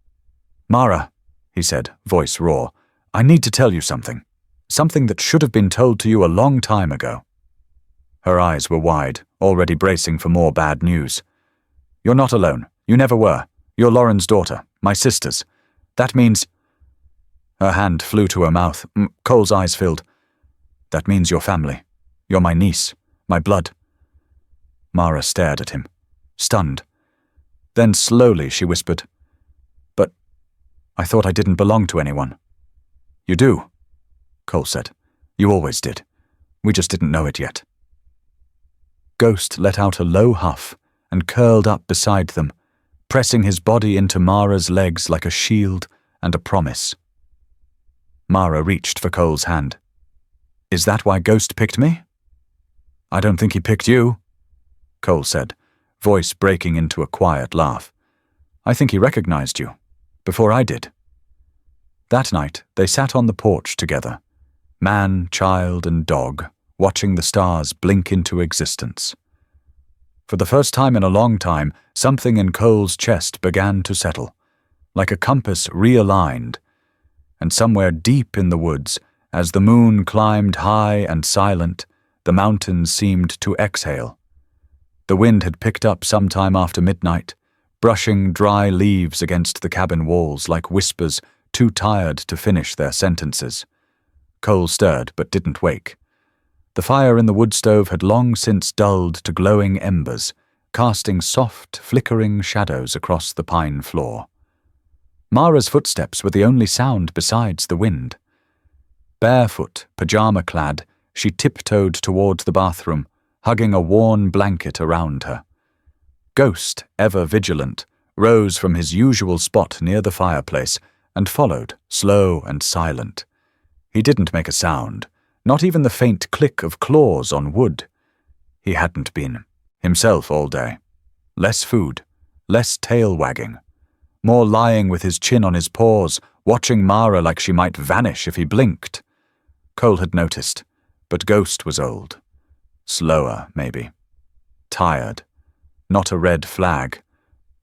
"Mara," he said, voice raw, "I need to tell you something. Something that should have been told to you a long time ago." Her eyes were wide, already bracing for more bad news. "You're not alone. You never were. You're Lauren's daughter, my sister's. That means—" Her hand flew to her mouth. Cole's eyes filled. "That means your family. You're my niece, my blood." Mara stared at him, stunned. Then slowly she whispered, "But I thought I didn't belong to anyone." "You do," Cole said. "You always did. We just didn't know it yet." Ghost let out a low huff and curled up beside them, pressing his body into Mara's legs like a shield and a promise. Mara reached for Cole's hand. "Is that why Ghost picked me?" "I don't think he picked you," Cole said, voice breaking into a quiet laugh. "I think he recognized you, before I did." That night, they sat on the porch together, man, child, and dog, watching the stars blink into existence. For the first time in a long time, something in Cole's chest began to settle, like a compass realigned, and somewhere deep in the woods, as the moon climbed high and silent, the mountains seemed to exhale. The wind had picked up sometime after midnight, brushing dry leaves against the cabin walls like whispers too tired to finish their sentences. Cole stirred but didn't wake. The fire in the wood stove had long since dulled to glowing embers, casting soft, flickering shadows across the pine floor. Mara's footsteps were the only sound besides the wind. Barefoot, pajama-clad, she tiptoed toward the bathroom, hugging a worn blanket around her. Ghost, ever vigilant, rose from his usual spot near the fireplace and followed, slow and silent. He didn't make a sound, not even the faint click of claws on wood. He hadn't been himself all day. Less food, less tail wagging, more lying with his chin on his paws, watching Mara like she might vanish if he blinked. Cole had noticed, but Ghost was old. Slower, maybe. Tired. Not a red flag.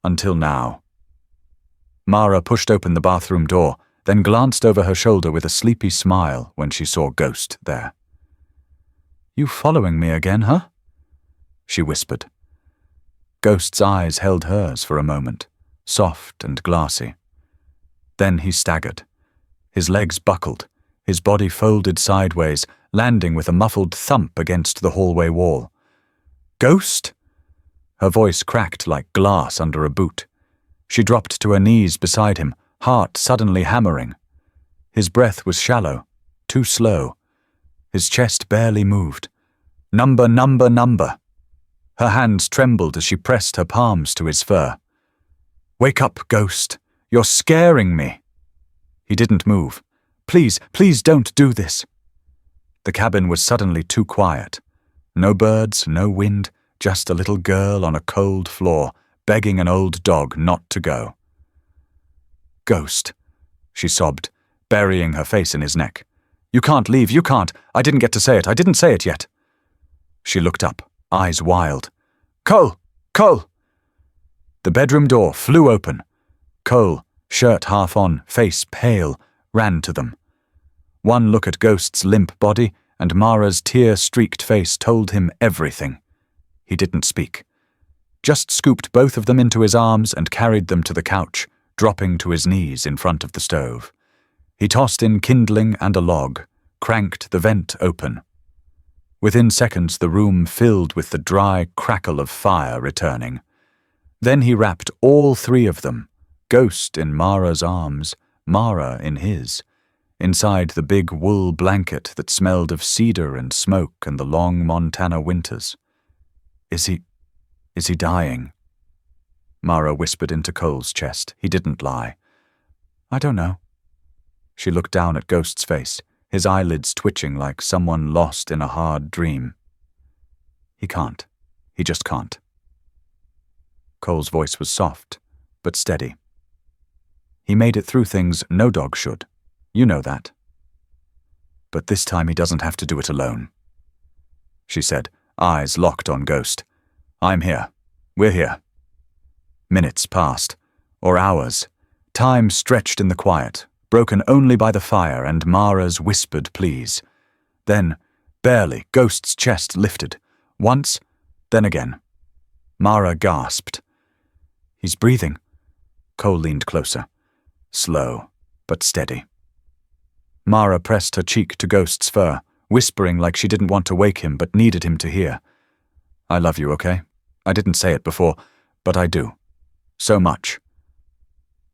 Until now. Mara pushed open the bathroom door, then glanced over her shoulder with a sleepy smile when she saw Ghost there. "You following me again, huh?" she whispered. Ghost's eyes held hers for a moment, soft and glassy. Then he staggered. His legs buckled, his body folded sideways, landing with a muffled thump against the hallway wall. "Ghost?" Her voice cracked like glass under a boot. She dropped to her knees beside him, heart suddenly hammering. His breath was shallow, too slow. His chest barely moved. "Number, number, number." Her hands trembled as she pressed her palms to his fur. "Wake up, Ghost. You're scaring me." He didn't move. "Please, please don't do this." The cabin was suddenly too quiet. No birds, no wind, just a little girl on a cold floor, begging an old dog not to go. "Ghost," she sobbed, burying her face in his neck. "You can't leave, you can't. I didn't get to say it. I didn't say it yet." She looked up, eyes wild. "Cole! Cole!" The bedroom door flew open. Cole, shirt half on, face pale, ran to them. One look at Ghost's limp body and Mara's tear-streaked face told him everything. He didn't speak. Just scooped both of them into his arms and carried them to the couch, dropping to his knees in front of the stove. He tossed in kindling and a log, cranked the vent open. Within seconds the room filled with the dry crackle of fire returning. Then he wrapped all three of them, Ghost in Mara's arms, Mara in his, inside the big wool blanket that smelled of cedar and smoke and the long Montana winters. Is he dying? Mara whispered into Cole's chest. He didn't lie. I don't know. She looked down at Ghost's face, his eyelids twitching like someone lost in a hard dream. He can't. He just can't. Cole's voice was soft, but steady. He made it through things no dog should. You know that. But this time he doesn't have to do it alone, she said, eyes locked on Ghost. I'm here. We're here. Minutes passed, or hours. Time stretched in the quiet, broken only by the fire and Mara's whispered pleas. Then, barely, Ghost's chest lifted. Once, then again. Mara gasped. He's breathing. Cole leaned closer. Slow, but steady. Mara pressed her cheek to Ghost's fur, whispering like she didn't want to wake him but needed him to hear. I love you, okay? I didn't say it before, but I do. So much.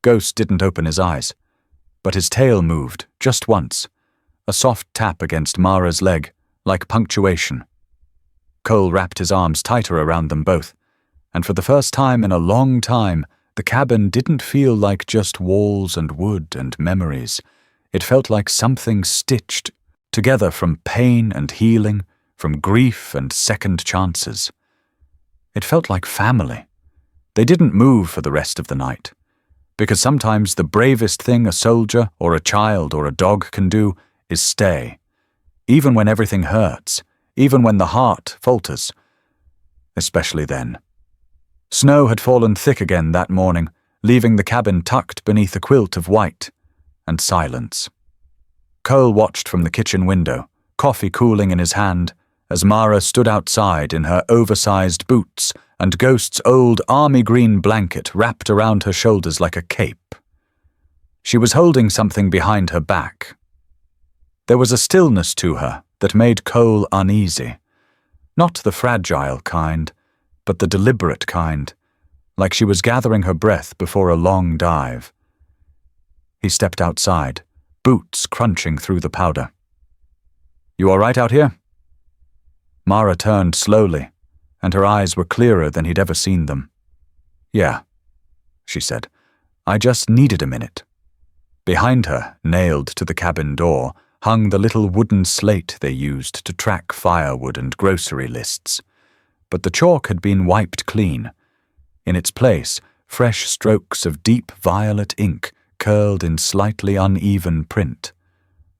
Ghost didn't open his eyes, but his tail moved, just once. A soft tap against Mara's leg, like punctuation. Cole wrapped his arms tighter around them both, and for the first time in a long time, the cabin didn't feel like just walls and wood and memories. It felt like something stitched together from pain and healing, from grief and second chances. It felt like family. They didn't move for the rest of the night, because sometimes the bravest thing a soldier or a child or a dog can do is stay, even when everything hurts, even when the heart falters, especially then. Snow had fallen thick again that morning, leaving the cabin tucked beneath a quilt of white, and silence. Cole watched from the kitchen window, coffee cooling in his hand, as Mara stood outside in her oversized boots and Ghost's old army green blanket wrapped around her shoulders like a cape. She was holding something behind her back. There was a stillness to her that made Cole uneasy. Not the fragile kind, but the deliberate kind, like she was gathering her breath before a long dive. He stepped outside, boots crunching through the powder. You all right out here? Mara turned slowly, and her eyes were clearer than he'd ever seen them. Yeah, she said. I just needed a minute. Behind her, nailed to the cabin door, hung the little wooden slate they used to track firewood and grocery lists. But the chalk had been wiped clean. In its place, fresh strokes of deep violet ink curled in slightly uneven print.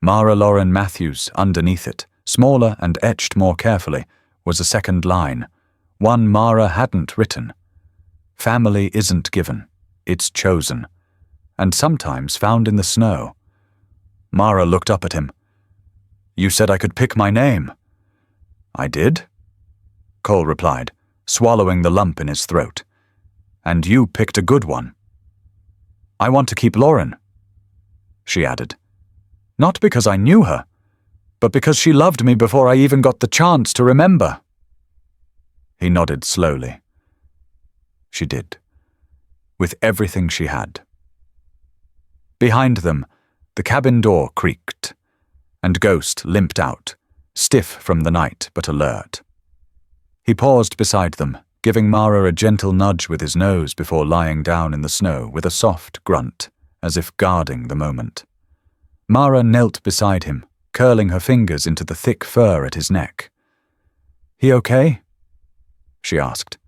Mara Lauren Matthews underneath it, smaller and etched more carefully, was a second line, one Mara hadn't written. Family isn't given, it's chosen, and sometimes found in the snow. Mara looked up at him. You said I could pick my name. I did, Cole replied, swallowing the lump in his throat. And you picked a good one. I want to keep Lauren, she added. Not because I knew her, but because she loved me before I even got the chance to remember. He nodded slowly. She did, with everything she had. Behind them, the cabin door creaked, and Ghost limped out, stiff from the night but alert. He paused beside them, giving Mara a gentle nudge with his nose before lying down in the snow with a soft grunt, as if guarding the moment. Mara knelt beside him, curling her fingers into the thick fur at his neck. He okay? She asked.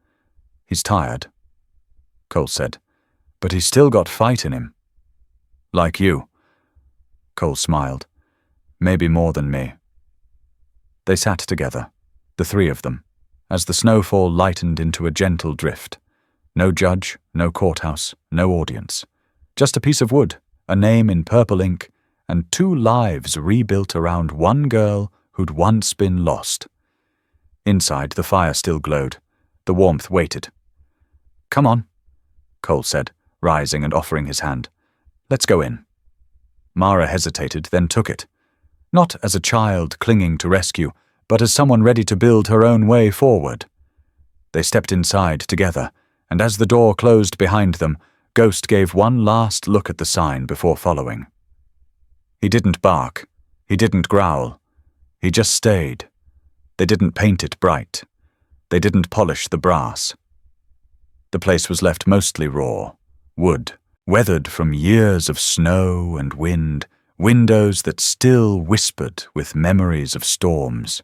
He's tired, Cole said, but he's still got fight in him. Like you. Cole smiled. Maybe more than me. They sat together, the three of them, as the snowfall lightened into a gentle drift. No judge, no courthouse, no audience. Just a piece of wood, a name in purple ink, and 2 lives rebuilt around one girl who'd once been lost. Inside, the fire still glowed. The warmth waited. "Come on," Cole said, rising and offering his hand. "Let's go in." Mara hesitated, then took it. Not as a child clinging to rescue, but as someone ready to build her own way forward. They stepped inside together, and as the door closed behind them, Ghost gave one last look at the sign before following. He didn't bark. He didn't growl. He just stayed. They didn't paint it bright. They didn't polish the brass. The place was left mostly raw, wood, weathered from years of snow and wind, windows that still whispered with memories of storms.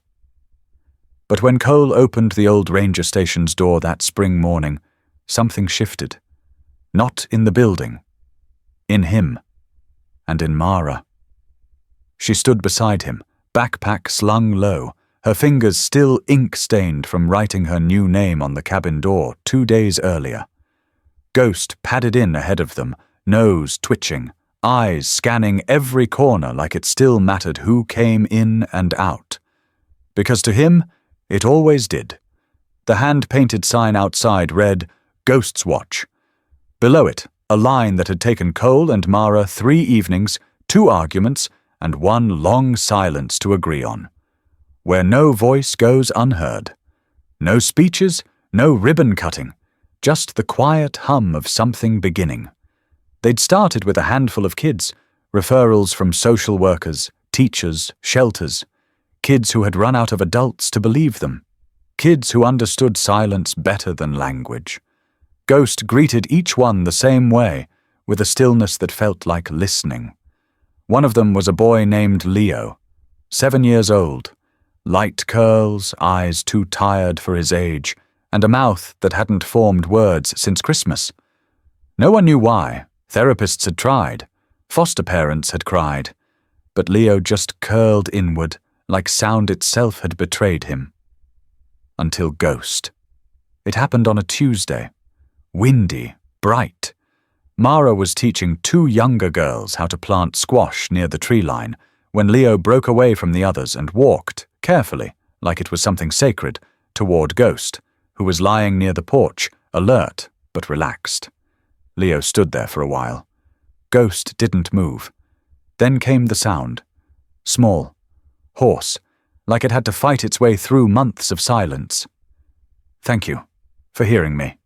But when Cole opened the old ranger station's door that spring morning, something shifted. Not in the building. In him. And in Mara. She stood beside him, backpack slung low, her fingers still ink-stained from writing her new name on the cabin door 2 days earlier. Ghost padded in ahead of them, nose twitching, eyes scanning every corner like it still mattered who came in and out. Because to him, it always did. The hand-painted sign outside read, "Ghost's Watch." Below it, a line that had taken Cole and Mara 3 evenings, 2 arguments, and 1 long silence to agree on. Where no voice goes unheard. No speeches, no ribbon-cutting, just the quiet hum of something beginning. They'd started with a handful of kids, referrals from social workers, teachers, shelters, kids who had run out of adults to believe them, kids who understood silence better than language. Ghost greeted each one the same way, with a stillness that felt like listening. One of them was a boy named Leo, 7 years old, light curls, eyes too tired for his age, and a mouth that hadn't formed words since Christmas. No one knew why. Therapists had tried. Foster parents had cried. But Leo just curled inward, like sound itself had betrayed him. Until Ghost. It happened on a Tuesday. Windy, bright. Mara was teaching 2 younger girls how to plant squash near the tree line when Leo broke away from the others and walked, carefully, like it was something sacred, toward Ghost, who was lying near the porch, alert but relaxed. Leo stood there for a while. Ghost didn't move. Then came the sound. Small, hoarse, like it had to fight its way through months of silence. "Thank you for hearing me."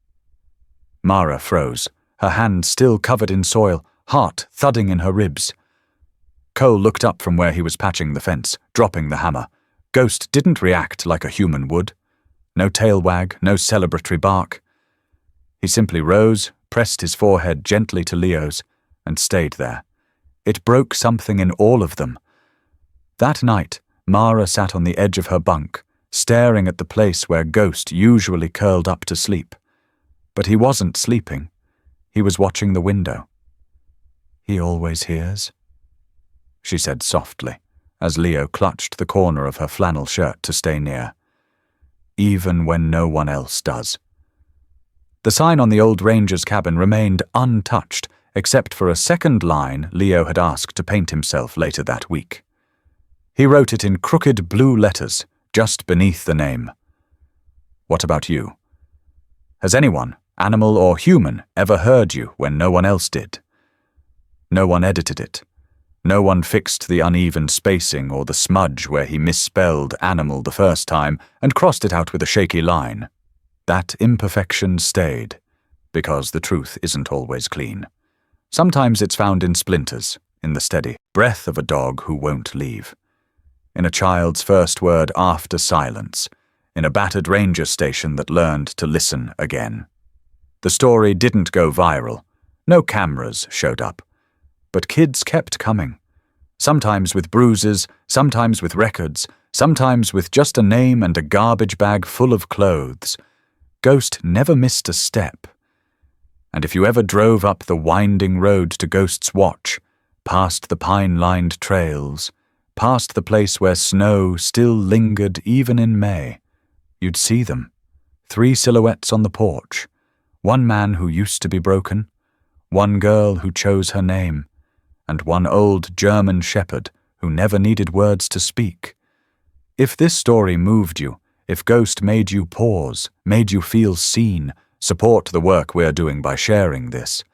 Mara froze, her hand still covered in soil, heart thudding in her ribs. Cole looked up from where he was patching the fence, dropping the hammer. Ghost didn't react like a human would. No tail wag, no celebratory bark. He simply rose, pressed his forehead gently to Leo's, and stayed there. It broke something in all of them. That night, Mara sat on the edge of her bunk, staring at the place where Ghost usually curled up to sleep. But he wasn't sleeping. He was watching the window. "He always hears," she said softly, as Leo clutched the corner of her flannel shirt to stay near. "Even when no one else does." The sign on the old ranger's cabin remained untouched, except for a second line Leo had asked to paint himself later that week. He wrote it in crooked blue letters, just beneath the name. "What about you? Has anyone, animal or human, ever heard you when no one else did?" No one edited it. No one fixed the uneven spacing or the smudge where he misspelled animal the first time and crossed it out with a shaky line. That imperfection stayed, because the truth isn't always clean. Sometimes it's found in splinters, in the steady breath of a dog who won't leave, in a child's first word after silence, in a battered ranger station that learned to listen again. The story didn't go viral. No cameras showed up. But kids kept coming. Sometimes with bruises, sometimes with records, sometimes with just a name and a garbage bag full of clothes. Ghost never missed a step. And if you ever drove up the winding road to Ghost's Watch, past the pine-lined trails, past the place where snow still lingered even in May, you'd see them. 3 silhouettes on the porch. One man who used to be broken, one girl who chose her name, and one old German shepherd who never needed words to speak. If this story moved you, if Ghost made you pause, made you feel seen, support the work we're doing by sharing this.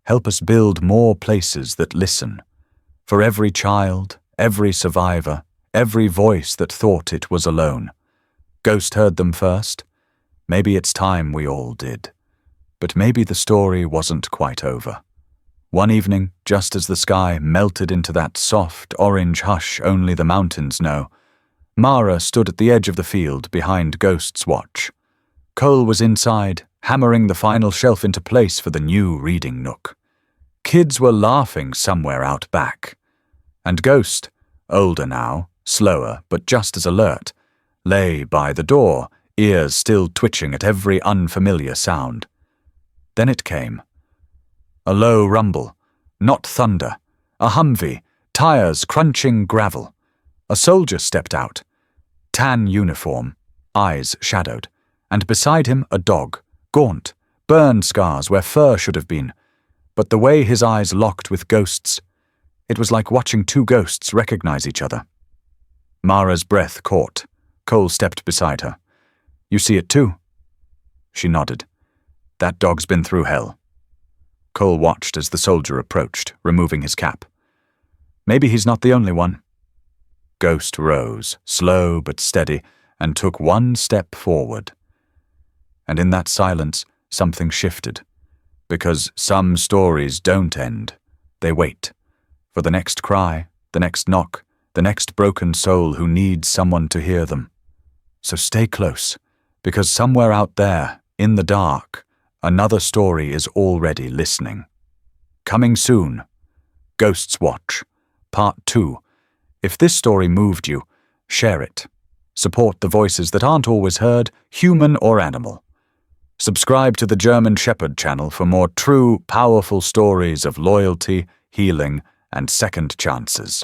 Help us build more places that listen. For every child, every survivor, every voice that thought it was alone. Ghost heard them first. Maybe it's time we all did. But maybe the story wasn't quite over. One evening, just as the sky melted into that soft, orange hush only the mountains know, Mara stood at the edge of the field behind Ghost's watch. Cole was inside, hammering the final shelf into place for the new reading nook. Kids were laughing somewhere out back. And Ghost, older now, slower but just as alert, lay by the door, ears still twitching at every unfamiliar sound. Then it came. A low rumble, not thunder, a Humvee, tires crunching gravel. A soldier stepped out, tan uniform, eyes shadowed, and beside him a dog, gaunt, burn scars where fur should have been. But the way his eyes locked with Ghost's, it was like watching two ghosts recognize each other. Mara's breath caught. Cole stepped beside her. "You see it too?" She nodded. "That dog's been through hell." Cole watched as the soldier approached, removing his cap. "Maybe he's not the only one." Ghost rose, slow but steady, and took one step forward. And in that silence, something shifted. Because some stories don't end. They wait. For the next cry, the next knock, the next broken soul who needs someone to hear them. So stay close, because somewhere out there, in the dark, another story is already listening. Coming soon, Ghost's Watch, Part 2. If this story moved you, share it. Support the voices that aren't always heard, human or animal. Subscribe to the German Shepherd channel for more true, powerful stories of loyalty, healing, and second chances.